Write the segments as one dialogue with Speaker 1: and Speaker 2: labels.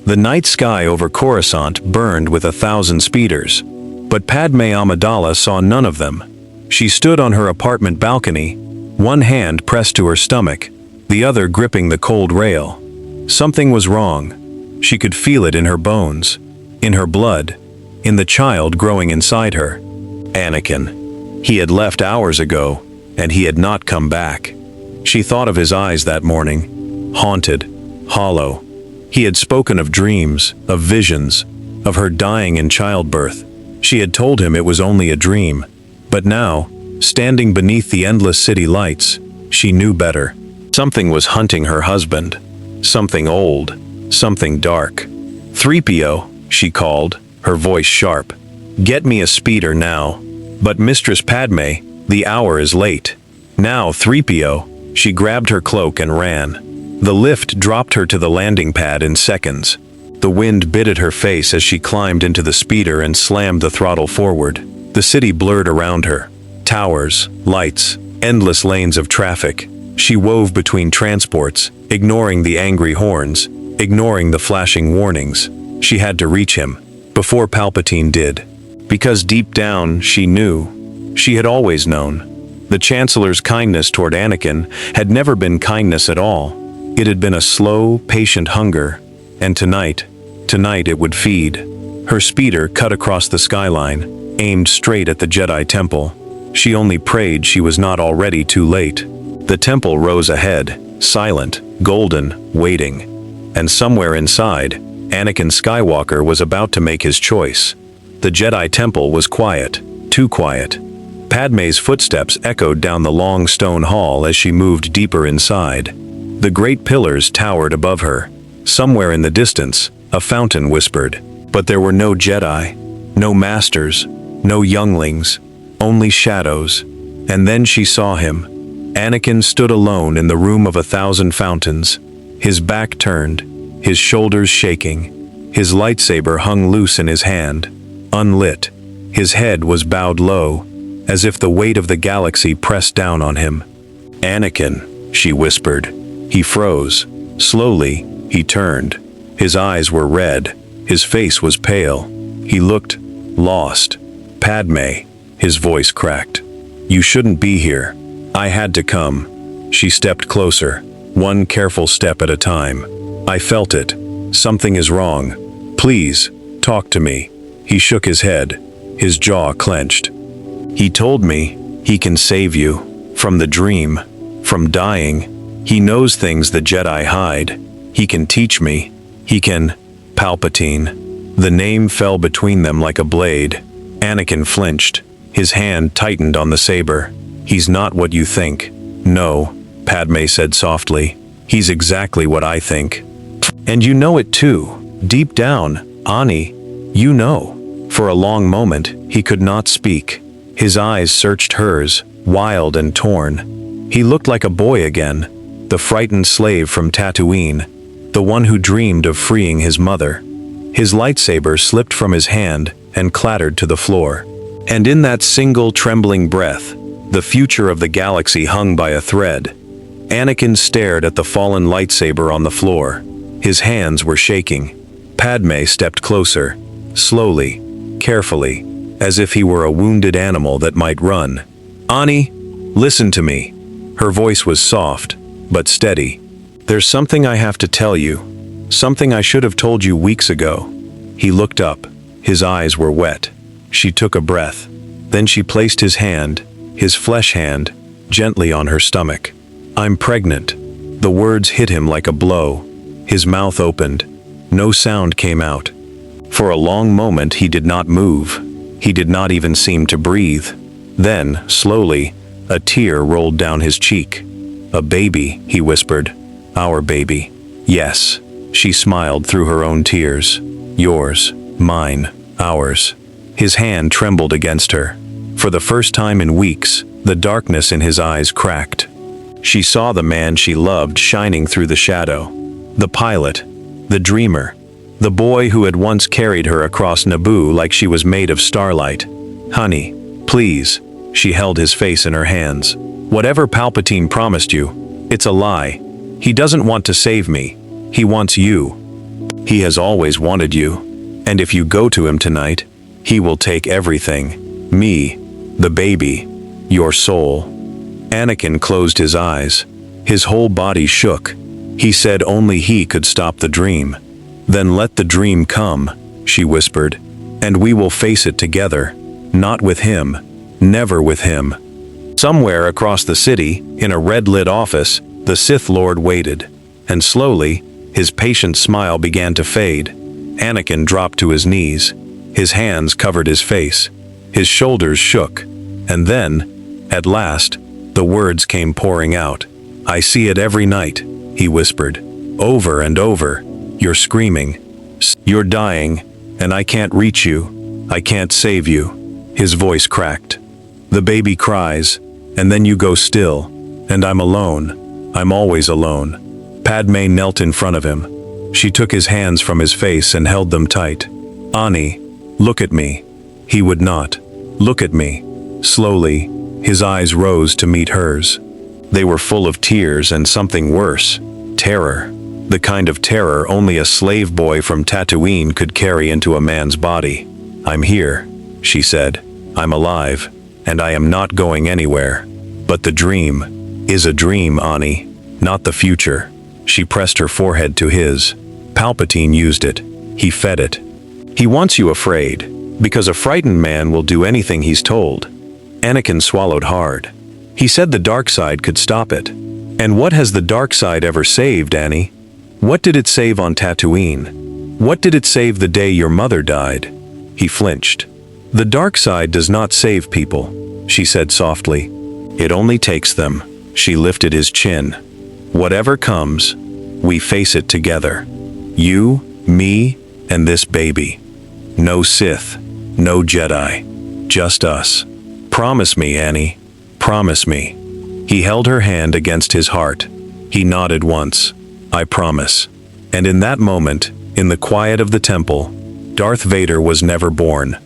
Speaker 1: The night sky over Coruscant burned with 1,000 speeders, but Padme Amidala saw none of them. She stood on her apartment balcony, one hand pressed to her stomach, the other gripping the cold rail. Something was wrong. She could feel it in her bones, in her blood, in the child growing inside her. Anakin. He had left hours ago, and he had not come back. She thought of his eyes that morning, haunted, hollow. He had spoken of dreams, of visions, of her dying in childbirth. She had told him it was only a dream. But now, standing beneath the endless city lights, she knew better. Something was hunting her husband. Something old. Something dark. 3PO, she called, her voice sharp. Get me a speeder now. But Mistress Padme, the hour is late. Now 3PO, she grabbed her cloak and ran. The lift dropped her to the landing pad in seconds. The wind bit at her face as she climbed into the speeder and slammed the throttle forward. The city blurred around her. Towers, lights, endless lanes of traffic. She wove between transports, ignoring the angry horns, ignoring the flashing warnings. She had to reach him, before Palpatine did. Because deep down, she knew. She had always known. The Chancellor's kindness toward Anakin had never been kindness at all. It had been a slow, patient hunger. And tonight it would feed. Her speeder cut across the skyline, aimed straight at the Jedi temple. She only prayed she was not already too late. The temple rose ahead, silent, golden, waiting. And somewhere inside, Anakin Skywalker was about to make his choice. The Jedi temple was quiet, too quiet. Padme's footsteps echoed down the long stone hall as she moved deeper inside. The great pillars towered above her. Somewhere in the distance, a fountain whispered. But there were no Jedi, no masters, no younglings, only shadows. And then she saw him. Anakin stood alone in the room of 1,000 fountains, his back turned, his shoulders shaking. His lightsaber hung loose in his hand, unlit. His head was bowed low, as if the weight of the galaxy pressed down on him. Anakin, she whispered. He froze. Slowly, he turned. His eyes were red. His face was pale. He looked lost. Padme, his voice cracked. You shouldn't be here. I had to come. She stepped closer, one careful step at a time. I felt it. Something is wrong. Please, talk to me. He shook his head. His jaw clenched. He told me he can save you. From the dream. From dying. He knows things the Jedi hide. He can teach me. He can... Palpatine. The name fell between them like a blade. Anakin flinched. His hand tightened on the saber. He's not what you think. No, Padme said softly. He's exactly what I think. And you know it too. Deep down, Ani, you know. For a long moment, he could not speak. His eyes searched hers, wild and torn. He looked like a boy again, the frightened slave from Tatooine, the one who dreamed of freeing his mother. His lightsaber slipped from his hand and clattered to the floor. And in that single trembling breath, the future of the galaxy hung by a thread. Anakin stared at the fallen lightsaber on the floor. His hands were shaking. Padme stepped closer, slowly, carefully, as if he were a wounded animal that might run. Ani, listen to me. Her voice was soft, but steady. There's something I have to tell you. Something I should have told you weeks ago. He looked up. His eyes were wet. She took a breath. Then she placed his hand, his flesh hand, gently on her stomach. I'm pregnant. The words hit him like a blow. His mouth opened. No sound came out. For a long moment he did not move. He did not even seem to breathe. Then, slowly, a tear rolled down his cheek. A baby, he whispered. Our baby. Yes. She smiled through her own tears. Yours, mine, ours. His hand trembled against her. For the first time in weeks, the darkness in his eyes cracked. She saw the man she loved shining through the shadow. The pilot, the dreamer, the boy who had once carried her across Naboo like she was made of starlight. Honey, please. She held his face in her hands. Whatever Palpatine promised you, it's a lie. He doesn't want to save me. He wants you. He has always wanted you. And if you go to him tonight, he will take everything. Me, the baby, your soul." Anakin closed his eyes. His whole body shook. He said only he could stop the dream. "Then let the dream come," she whispered, "and we will face it together. Not with him. Never with him." Somewhere across the city, in a red-lit office, the Sith Lord waited. And slowly, his patient smile began to fade. Anakin dropped to his knees. His hands covered his face. His shoulders shook. And then, at last, the words came pouring out. "I see it every night," he whispered. "Over and over. You're screaming. You're dying, and I can't reach you. I can't save you." His voice cracked. "The baby cries, and then you go still, and I'm alone. I'm always alone." Padme knelt in front of him. She took his hands from his face and held them tight. "Ani, look at me." He would not. "Look at me." Slowly, his eyes rose to meet hers. They were full of tears and something worse, terror. The kind of terror only a slave boy from Tatooine could carry into a man's body. "I'm here," she said. "I'm alive, and I am not going anywhere. But the dream is a dream, Ani, not the future." She pressed her forehead to his. "Palpatine used it. He fed it. He wants you afraid, because a frightened man will do anything he's told." Anakin swallowed hard. He said the dark side could stop it. And what has the dark side ever saved, Annie? What did it save on Tatooine? What did it save the day your mother died? He flinched. "The dark side does not save people," she said softly. "It only takes them." She lifted his chin. "Whatever comes, we face it together. You, me, and this baby. No Sith, no Jedi, just us. Promise me, Annie. Promise me." He held her hand against his heart. He nodded once. "I promise." And in that moment, in the quiet of the temple, Darth Vader was never born.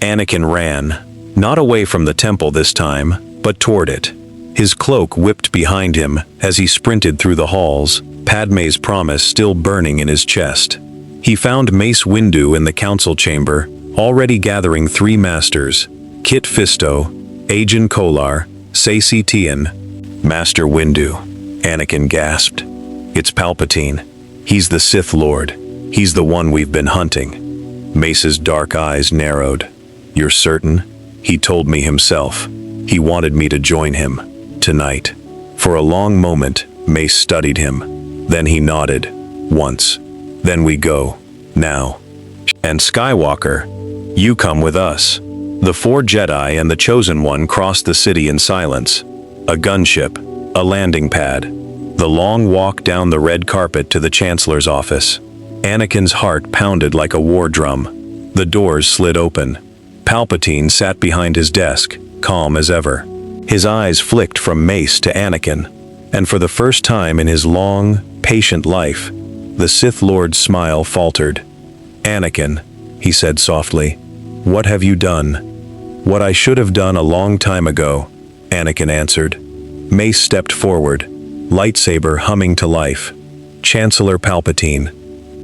Speaker 1: Anakin ran, not away from the temple this time, but toward it. His cloak whipped behind him as he sprinted through the halls, Padme's promise still burning in his chest. He found Mace Windu in the council chamber, already gathering 3 masters: Kit Fisto, Ajan Kolar, Saesee Tiin. "Master Windu," Anakin gasped. "It's Palpatine. He's the Sith Lord. He's the one we've been hunting." Mace's dark eyes narrowed. "You're certain?" "He told me himself. He wanted me to join him. Tonight." For a long moment, Mace studied him. Then he nodded. "Once. Then we go. Now." "And Skywalker, you come with us." The 4 Jedi and the Chosen One crossed the city in silence. A gunship, a landing pad, the long walk down the red carpet to the Chancellor's office. Anakin's heart pounded like a war drum. The doors slid open. Palpatine sat behind his desk, calm as ever. His eyes flicked from Mace to Anakin, and for the first time in his long, patient life, the Sith Lord's smile faltered. "Anakin," he said softly, "what have you done?" "What I should have done a long time ago," Anakin answered. Mace stepped forward, lightsaber humming to life. "Chancellor Palpatine,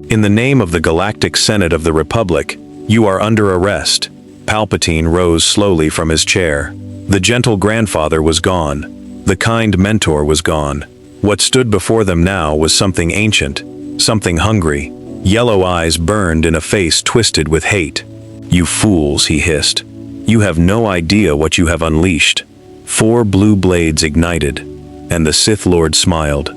Speaker 1: in the name of the Galactic Senate of the Republic, you are under arrest." Palpatine rose slowly from his chair. The gentle grandfather was gone. The kind mentor was gone. What stood before them now was something ancient, something hungry. Yellow eyes burned in a face twisted with hate. "You fools," he hissed. "You have no idea what you have unleashed." 4 blue blades ignited, and the Sith Lord smiled.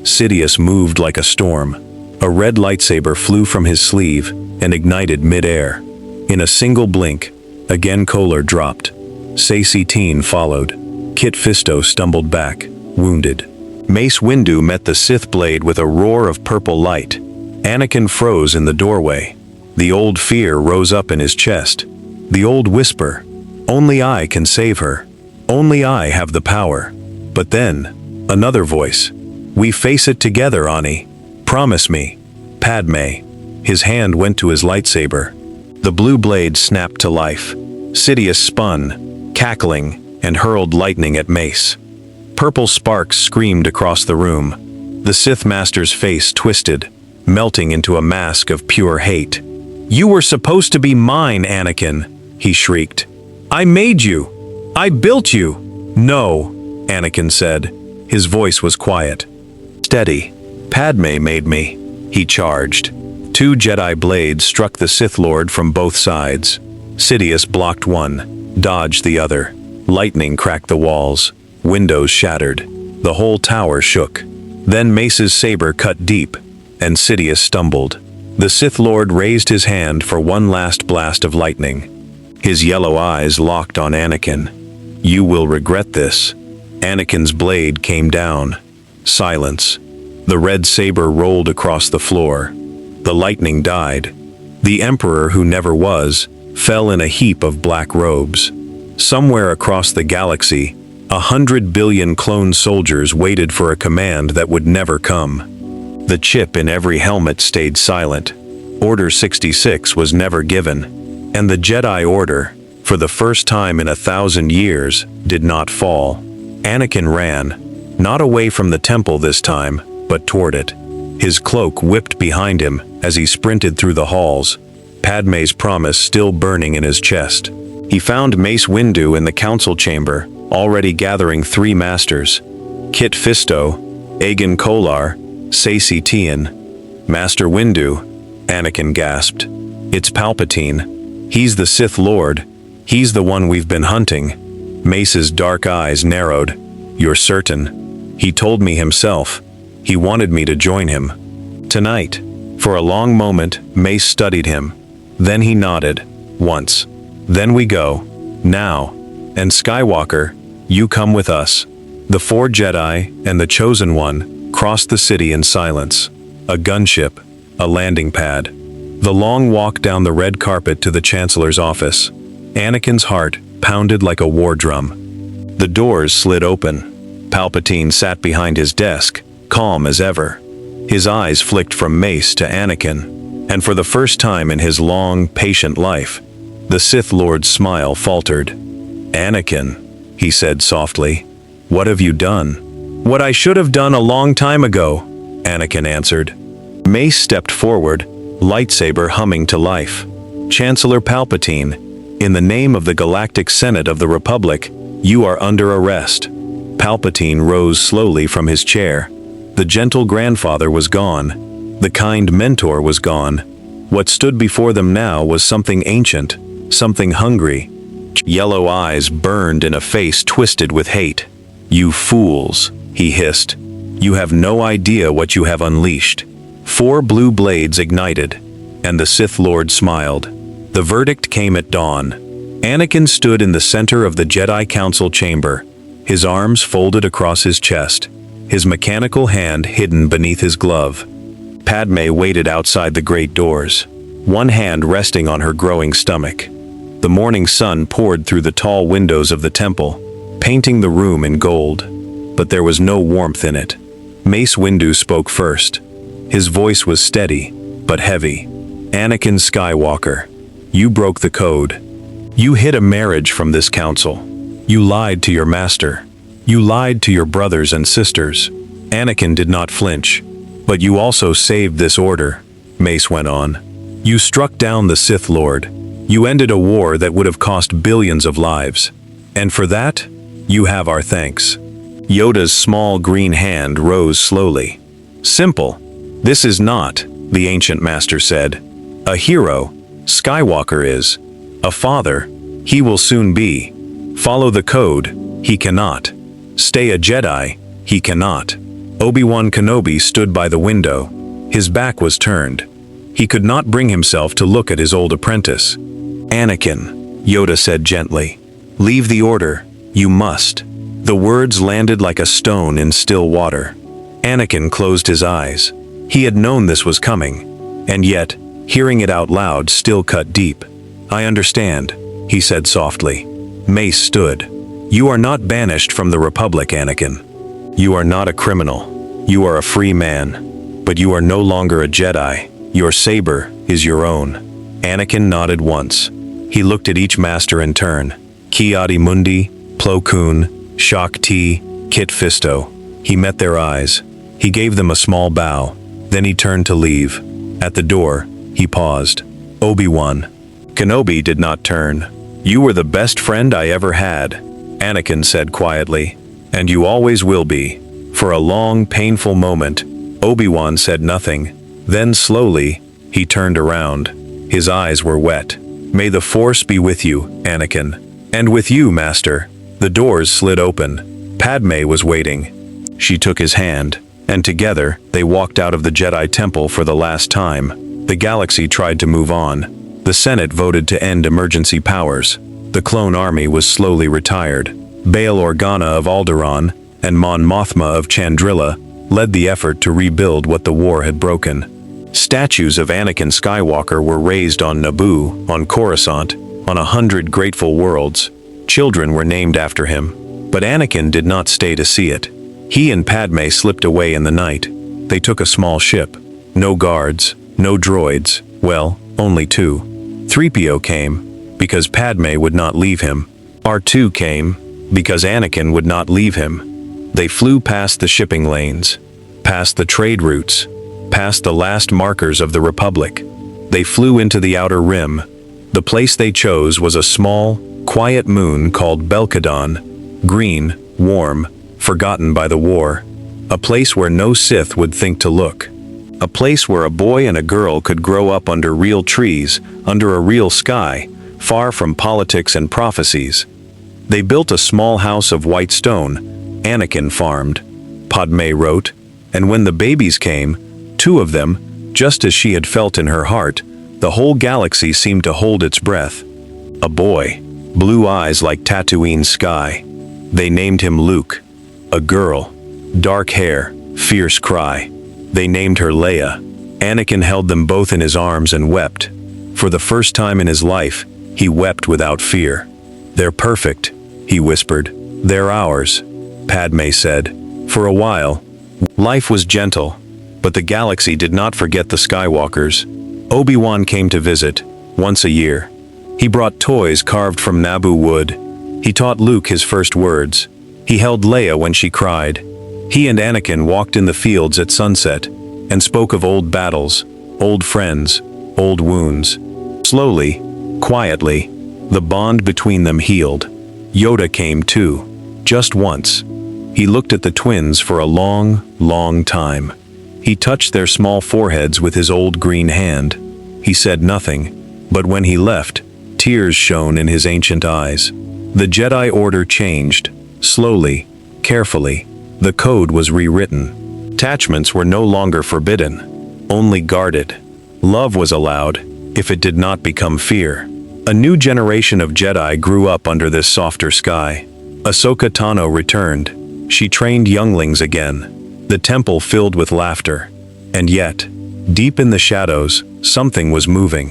Speaker 1: Sidious moved like a storm. A red lightsaber flew from his sleeve and ignited mid-air. In a single blink, again Kolar dropped. Saesee Tiin followed. Kit Fisto stumbled back, wounded. Mace Windu met the Sith blade with a roar of purple light. Anakin froze in the doorway. The old fear rose up in his chest. The old whisper, "Only I can save her. Only I have the power." But then, another voice, "We face it together, Ani. Promise me." "Padme." His hand went to his lightsaber. The blue blade snapped to life. Sidious spun, cackling, and hurled lightning at Mace. Purple sparks screamed across the room. The Sith Master's face twisted. melting into a mask of pure hate. "You were supposed to be mine, Anakin," he shrieked. "I made you! I built you!" "No," Anakin said. His voice was quiet. "Steady. Padme made me," he charged. Two Jedi blades struck the Sith Lord from both sides. Sidious blocked one, dodged the other. Lightning cracked the walls. Windows shattered. The whole tower shook. Then Mace's saber cut deep, and Sidious stumbled. The Sith Lord raised his hand for one last blast of lightning. His yellow eyes locked on Anakin. "You will regret this." Anakin's blade came down. Silence. The red saber rolled across the floor. The lightning died. The Emperor who never was fell in a heap of black robes. Somewhere across the galaxy, 100 billion clone soldiers waited for a command that would never come. The chip in every helmet stayed silent. Order 66 was never given. And the Jedi Order, for the first time in 1,000 years, did not fall. Anakin ran, not away from the temple this time, but toward it. His cloak whipped behind him as he sprinted through the halls, Padme's promise still burning in his chest. He found Mace Windu in the council chamber, already gathering 3 masters. Kit Fisto, Aegon Kolar, Saesee Tiin. "Master Windu," Anakin gasped. "It's Palpatine. He's the Sith Lord. He's the one we've been hunting." Mace's dark eyes narrowed. "You're certain?" "He told me himself. He wanted me to join him. Tonight." For a long moment, Mace studied him. Then he nodded. "Once. Then we go. Now. And Skywalker, you come with us." The 4 Jedi and the Chosen One crossed the city in silence. A gunship, a landing pad. The long walk down the red carpet to the Chancellor's office. Anakin's heart pounded like a war drum. The doors slid open. Palpatine sat behind his desk, calm as ever. His eyes flicked from Mace to Anakin, and for the first time in his long, patient life, the Sith Lord's smile faltered. "Anakin," he said softly, "what have you done?" "What I should have done a long time ago," Anakin answered. Mace stepped forward, lightsaber humming to life. "Chancellor Palpatine, in the name of the Galactic Senate of the Republic, you are under arrest." Palpatine rose slowly from his chair. The gentle grandfather was gone. The kind mentor was gone. What stood before them now was something ancient, something hungry. Yellow eyes burned in a face twisted with hate. "You fools," he hissed. "You have no idea what you have unleashed." 4 blue blades ignited, and the Sith Lord smiled. The verdict came at dawn. Anakin stood in the center of the Jedi Council chamber, his arms folded across his chest, his mechanical hand hidden beneath his glove. Padme waited outside the great doors, one hand resting on her growing stomach. The morning sun poured through the tall windows of the temple, painting the room in gold. But there was no warmth in it. Mace Windu spoke first. His voice was steady, but heavy. "Anakin Skywalker, you broke the code. You hid a marriage from this council. You lied to your master. You lied to your brothers and sisters." Anakin did not flinch. "But you also saved this order," Mace went on. "You struck down the Sith Lord. You ended a war that would have cost billions of lives. And for that, you have our thanks." Yoda's small green hand rose slowly. "Simple. This is not," the ancient master said. "A hero, Skywalker is. A father, he will soon be. Follow the code, he cannot. Stay a Jedi, he cannot." Obi-Wan Kenobi stood by the window. His back was turned. He could not bring himself to look at his old apprentice. "Anakin," Yoda said gently, "leave the order. You must." The words landed like a stone in still water. Anakin closed his eyes. He had known this was coming, and yet, hearing it out loud still cut deep. "I understand," he said softly. Mace stood. "You are not banished from the Republic, Anakin. You are not a criminal. You are a free man. But you are no longer a Jedi. Your saber is your own." Anakin nodded once. He looked at each master in turn. Ki-Adi-Mundi, Plo Koon, Shak Ti, Kit Fisto. He met their eyes. He gave them a small bow. Then he turned to leave. At the door, he paused. "Obi-Wan." Kenobi did not turn. "You were the best friend I ever had," Anakin said quietly. "And you always will be." For a long, painful moment, Obi-Wan said nothing. Then slowly, he turned around. His eyes were wet. "May the Force be with you, Anakin." "And with you, Master." The doors slid open. Padme was waiting. She took his hand, and together they walked out of the Jedi Temple for the last time. The galaxy tried to move on. The Senate voted to end emergency powers. The clone army was slowly retired. Bail Organa of Alderaan and Mon Mothma of Chandrila led the effort to rebuild what the war had broken. Statues of Anakin Skywalker were raised on Naboo, on Coruscant, on 100 grateful worlds. Children were named after him. But Anakin did not stay to see it. He and Padme slipped away in the night. They took a small ship. No guards, no droids, well, only 2. 3PO came, because Padme would not leave him. R2 came, because Anakin would not leave him. They flew past the shipping lanes, past the trade routes, past the last markers of the Republic. They flew into the Outer Rim. The place they chose was a small, quiet moon called Belkadon, green, warm, forgotten by the war. A place where no Sith would think to look. A place where a boy and a girl could grow up under real trees, under a real sky, far from politics and prophecies. They built a small house of white stone. Anakin farmed. Padme wrote, and when the babies came, 2 of them, just as she had felt in her heart, the whole galaxy seemed to hold its breath. A boy, blue eyes like Tatooine's sky. They named him Luke. A girl, dark hair, fierce cry. They named her Leia. Anakin held them both in his arms and wept. For the first time in his life, he wept without fear. "They're perfect," he whispered. "They're ours," Padme said. For a while, life was gentle, but the galaxy did not forget the Skywalkers. Obi-Wan came to visit, once a year. He brought toys carved from Naboo wood. He taught Luke his first words. He held Leia when she cried. He and Anakin walked in the fields at sunset and spoke of old battles, old friends, old wounds. Slowly, quietly, the bond between them healed. Yoda came too, just once. He looked at the twins for a long, long time. He touched their small foreheads with his old green hand. He said nothing, but when he left, tears shone in his ancient eyes. The Jedi Order changed, slowly, carefully. The code was rewritten. Attachments were no longer forbidden, only guarded. Love was allowed, if it did not become fear. A new generation of Jedi grew up under this softer sky. Ahsoka Tano returned. She trained younglings again. The temple filled with laughter. And yet, deep in the shadows, something was moving.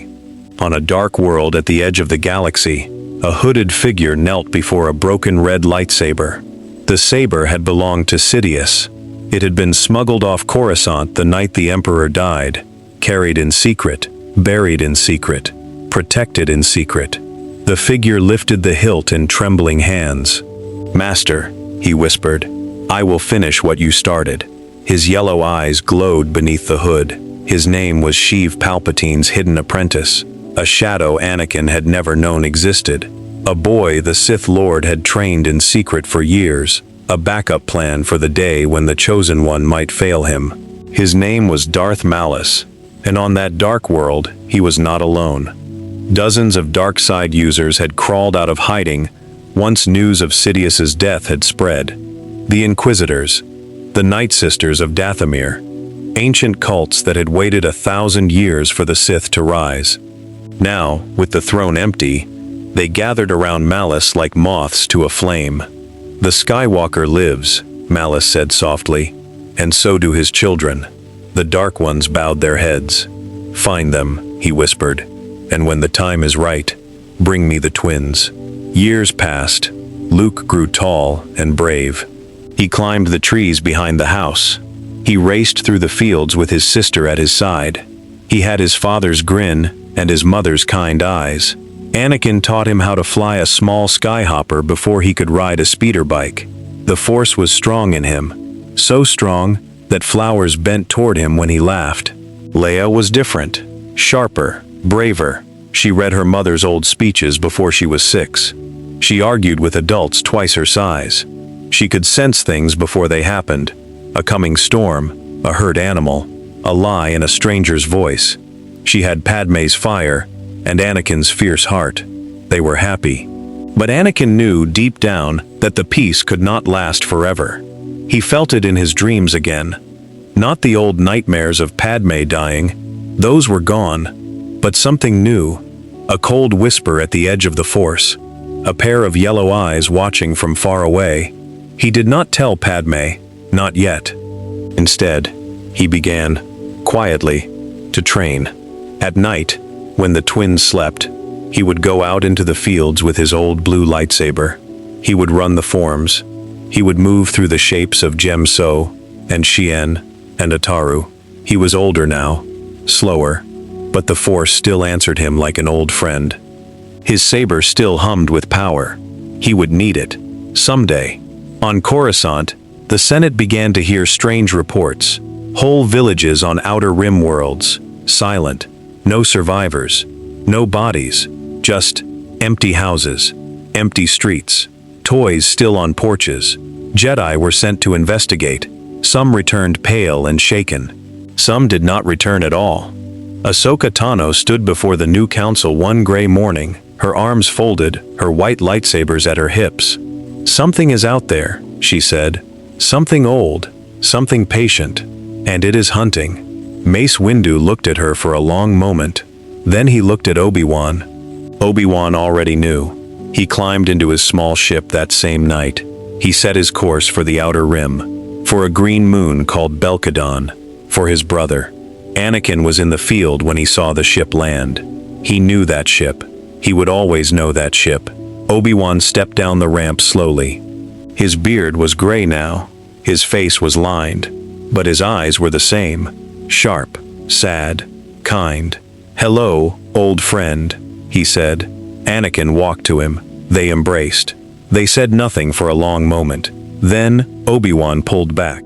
Speaker 1: On a dark world at the edge of the galaxy, a hooded figure knelt before a broken red lightsaber. The saber had belonged to Sidious. It had been smuggled off Coruscant the night the Emperor died, carried in secret, buried in secret, protected in secret. The figure lifted the hilt in trembling hands. "Master," he whispered, "I will finish what you started." His yellow eyes glowed beneath the hood. His name was Sheev Palpatine's hidden apprentice, a shadow Anakin had never known existed. A boy the Sith Lord had trained in secret for years, a backup plan for the day when the Chosen One might fail him. His name was Darth Malus, and on that dark world, he was not alone. Dozens of dark side users had crawled out of hiding once news of Sidious's death had spread. The Inquisitors, the Night Sisters of Dathomir, ancient cults that had waited 1,000 years for the Sith to rise. Now, with the throne empty, they gathered around Malus like moths to a flame. "The Skywalker lives," Malus said softly, "and so do his children." The Dark Ones bowed their heads. "Find them," he whispered, "and when the time is right, bring me the twins." Years passed. Luke grew tall and brave. He climbed the trees behind the house. He raced through the fields with his sister at his side. He had his father's grin and his mother's kind eyes. Anakin taught him how to fly a small skyhopper before he could ride a speeder bike. The Force was strong in him, so strong that flowers bent toward him when he laughed. Leia was different, sharper, braver. She read her mother's old speeches before she was 6. She argued with adults twice her size. She could sense things before they happened. A coming storm, a hurt animal, a lie in a stranger's voice. She had Padmé's fire and Anakin's fierce heart. They were happy. But Anakin knew deep down that the peace could not last forever. He felt it in his dreams again. Not the old nightmares of Padme dying. Those were gone. But something new. A cold whisper at the edge of the Force. A pair of yellow eyes watching from far away. He did not tell Padme, not yet. Instead, he began, quietly, to train. At night, when the twins slept, he would go out into the fields with his old blue lightsaber. He would run the forms. He would move through the shapes of Jem-So and Shien and Ataru. He was older now, slower, but the Force still answered him like an old friend. His saber still hummed with power. He would need it, someday. On Coruscant, the Senate began to hear strange reports. Whole villages on Outer Rim worlds, silent, no survivors, no bodies, just empty houses, empty streets, toys still on porches. Jedi were sent to investigate. Some returned pale and shaken. Some did not return at all. Ahsoka Tano stood before the new council one gray morning, her arms folded, her white lightsabers at her hips. "Something is out there," she said. "Something old, something patient, and it is hunting." Mace Windu looked at her for a long moment. Then he looked at Obi-Wan. Obi-Wan already knew. He climbed into his small ship that same night. He set his course for the Outer Rim, for a green moon called Belkadon, for his brother. Anakin was in the field when he saw the ship land. He knew that ship. He would always know that ship. Obi-Wan stepped down the ramp slowly. His beard was gray now. His face was lined. But his eyes were the same. Sharp, sad, kind. "Hello, old friend," he said. Anakin walked to him. They embraced. They said nothing for a long moment. Then, Obi-Wan pulled back.